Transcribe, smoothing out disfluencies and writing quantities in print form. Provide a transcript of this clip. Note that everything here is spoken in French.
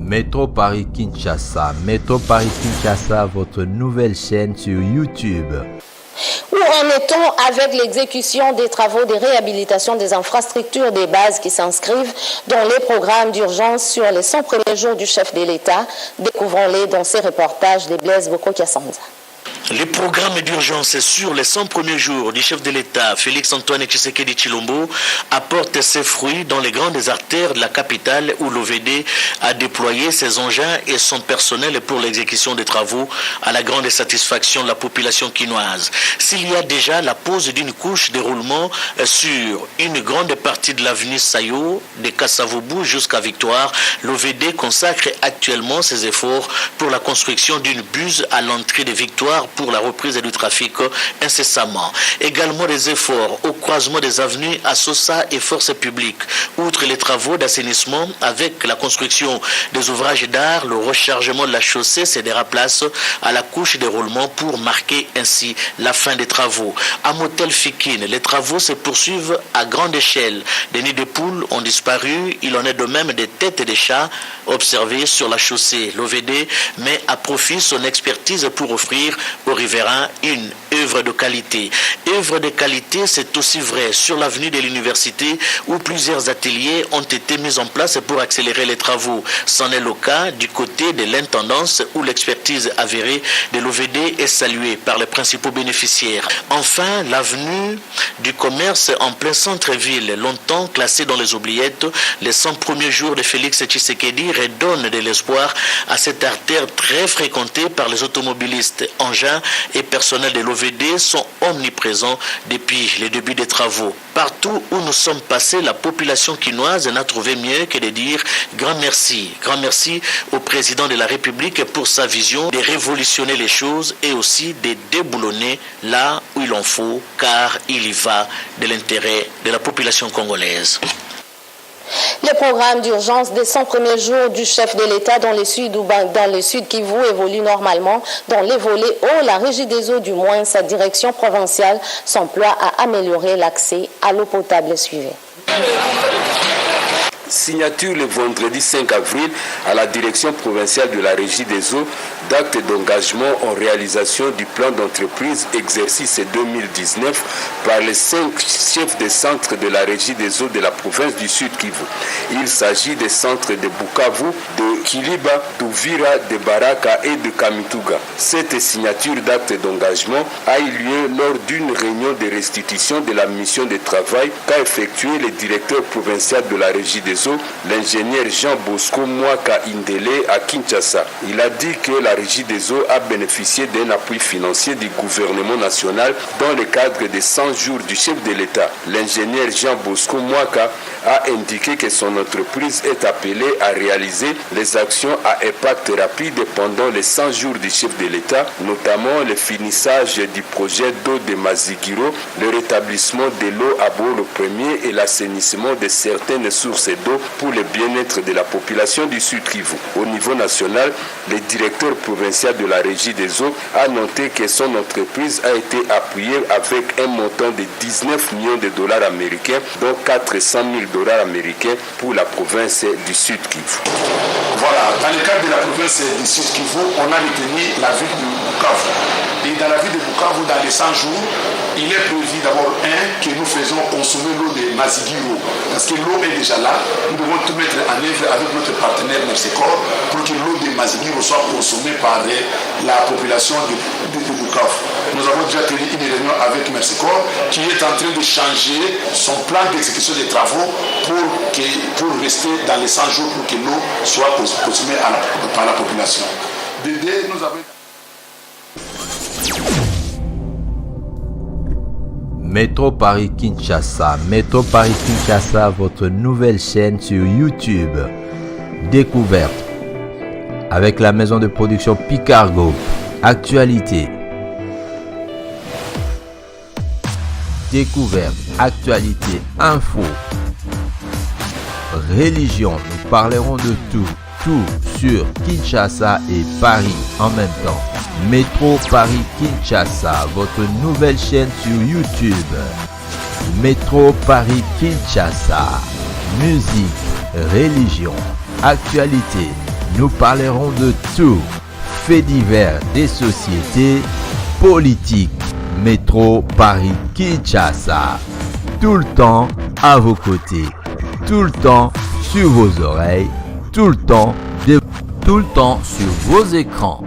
Métro Paris Kinshasa, Métro Paris Kinshasa, votre nouvelle chaîne sur YouTube. Où en est-on avec l'exécution des travaux de réhabilitation des infrastructures des bases qui s'inscrivent dans les programmes d'urgence sur les 100 premiers jours du chef de l'État? Découvrons-les dans ces reportages de Blaise Boko-Kassanza. Les programmes d'urgence sur les 100 premiers jours du chef de l'État, Félix-Antoine Tshisekedi Tshilombo, apportent ses fruits dans les grandes artères de la capitale où l'OVD a déployé ses engins et son personnel pour l'exécution des travaux à la grande satisfaction de la population quinoise. S'il y a déjà la pose d'une couche de roulement sur une grande partie de l'avenue Sayo, de Kassavoubou jusqu'à Victoire, l'OVD consacre actuellement ses efforts pour la construction d'une buse à l'entrée de Victoire pour la reprise du trafic incessamment. Également des efforts au croisement des avenues Assosa et Forces publiques. Outre les travaux d'assainissement avec la construction des ouvrages d'art, le rechargement de la chaussée cédera place à la couche de roulement pour marquer ainsi la fin des travaux. À Motel Fikine, les travaux se poursuivent à grande échelle. Des nids de poules ont disparu. Il en est de même des têtes de chats observées sur la chaussée. L'OVD met à profit son expertise pour offrir aux riverains une œuvre de qualité. Œuvre de qualité, c'est aussi vrai sur l'avenue de l'université où plusieurs ateliers ont été mis en place pour accélérer les travaux. C'en est le cas du côté de l'intendance où l'expertise avérée de l'OVD est saluée par les principaux bénéficiaires. Enfin, l'avenue du commerce en plein centre-ville, longtemps classée dans les oubliettes, les 100 premiers jours de Félix Tshisekedi redonnent de l'espoir à cette artère très fréquentée par les automobilistes. Engins et personnels de l'OVD sont omniprésents depuis le début des travaux. Partout où nous sommes passés, la population quinoise n'a trouvé mieux que de dire grand merci. Grand merci au président de la République pour sa vision de révolutionner les choses et aussi de déboulonner là où il en faut, car il y va de l'intérêt de la population congolaise. Les programmes d'urgence des 100 premiers jours du chef de l'État dans le sud Kivu évoluent normalement. Dans les volets eau, la Régie des eaux, du moins sa direction provinciale, s'emploie à améliorer l'accès à l'eau potable. Suivez. Signature le vendredi 5 avril à la direction provinciale de la Régie des eaux d'actes d'engagement en réalisation du plan d'entreprise exercice 2019 par les 5 chefs des centres de la Régie des eaux de la province du Sud Kivu. Il s'agit des centres de Bukavu, de Kiliba, d'Uvira, de Baraka et de Kamituga. Cette signature d'acte d'engagement a eu lieu lors d'une réunion de restitution de la mission de travail qu'a effectué le directeur provincial de la Régie des eaux, l'ingénieur Jean Bosco Mwaka Indele à Kinshasa. Il a dit que la Régie des eaux a bénéficié d'un appui financier du gouvernement national dans le cadre des 100 jours du chef de l'État. L'ingénieur Jean Bosco Mwaka a indiqué que son entreprise est appelée à réaliser les actions à impact rapide pendant les 100 jours du chef de l'État, notamment le finissage du projet d'eau de Mazigiro, le rétablissement de l'eau à Bolo Premier et l'assainissement de certaines sources d'eau pour le bien-être de la population du Sud Kivu. Au niveau national, le directeur provincial de la Régie des eaux a noté que son entreprise a été appuyée avec un montant de 19 millions de dollars américains, dont 400 000 dollars américains pour la province du Sud Kivu. Voilà, dans le cadre de la province du Sud Kivu, on a retenu la ville de Bukavu. Et dans la ville de Bukavu, dans les 100 jours, il est prévu d'abord que nous faisons consommer l'eau de Mazigiro. Parce que l'eau est déjà là, nous devons tout mettre en œuvre avec notre partenaire Mersecor pour que l'eau de Mazigiro soit consommée par la population de Bukavu. Nous avons déjà tenu une réunion avec Mersecor qui est en train de changer son plan d'exécution des travaux pour rester dans les 100 jours pour que l'eau soit consommée par la population. Nous avons... Métro Paris Kinshasa, Métro Paris Kinshasa, votre nouvelle chaîne sur YouTube. Découverte avec la maison de production Picargo. Actualité. Découverte, actualité, info. Religion, nous parlerons de tout sur Kinshasa et Paris en même temps. Métro Paris Kinshasa, votre nouvelle chaîne sur YouTube. Métro Paris Kinshasa, musique, religion, actualité, nous parlerons de tout. Faits divers des sociétés, politique, métro, Paris, Kinshasa. Tout le temps à vos côtés, tout le temps sur vos oreilles, tout le temps sur vos écrans.